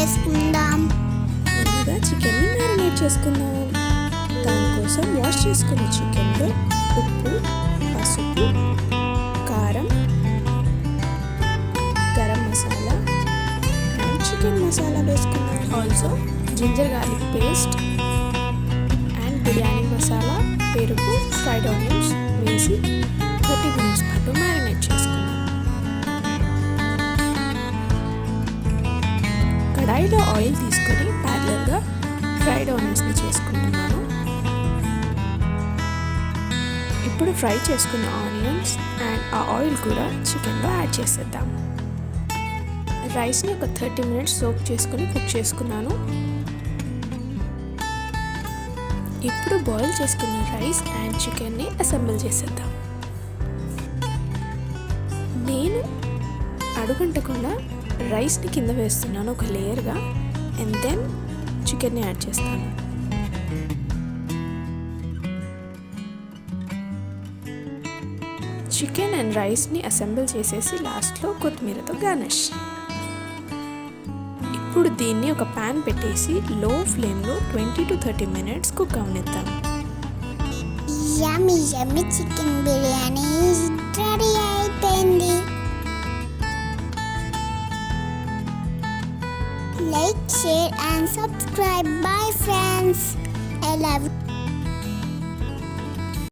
చేసుకుందాం. ముందుగా చికెన్ని మ్యారినేట్ చేసుకుందాం. దానికోసం వాష్ చేసుకున్న చికెన్లో ఉప్పు, పసుపు, కారం, గరం మసాలా అండ్ చికెన్ మసాలా వేసుకుందాం. Also ginger garlic paste and biryani masala, పెరుగు, ఫ్రైడ్ ఆనియన్స్ వేసి 30 minutes పాటు మ్యారినేట్ చేసుకుందాం. కడాయిలో ఆయిల్ తీసుకొని ప్యారలల్గా ఫ్రైడ్ ఆనియన్స్ని చేసుకుంటున్నాను. ఇప్పుడు ఫ్రై చేసుకున్న ఆనియన్స్ అండ్ ఆ ఆయిల్ కూడా చికెన్లో యాడ్ చేసేద్దాం. రైస్ని ఒక 30 minutes సోక్ చేసుకుని కుక్ చేసుకున్నాను. ఇప్పుడు బాయిల్ చేసుకున్న రైస్ అండ్ చికెన్ని అసెంబుల్ చేసేద్దాం. నేను అడుగంటకుండా రైస్ని కింద వేస్తున్నాను ఒక లేయర్గా అండ్ దెన్ చికెన్ని యాడ్ చేస్తాను. చికెన్ అండ్ రైస్ని అసెంబుల్ చేసేసి లాస్ట్లో కొత్తిమీరతో గార్నిష్. ఇప్పుడు దీన్ని ఒక ప్యాన్ పెట్టేసి లో ఫ్లేమ్లో 20 to 30 minutes కుక్ అవనిద్దాం. Yummy yummy chicken biryani ready అయిపోయింది. Like, share and subscribe. Bye friends. I love you.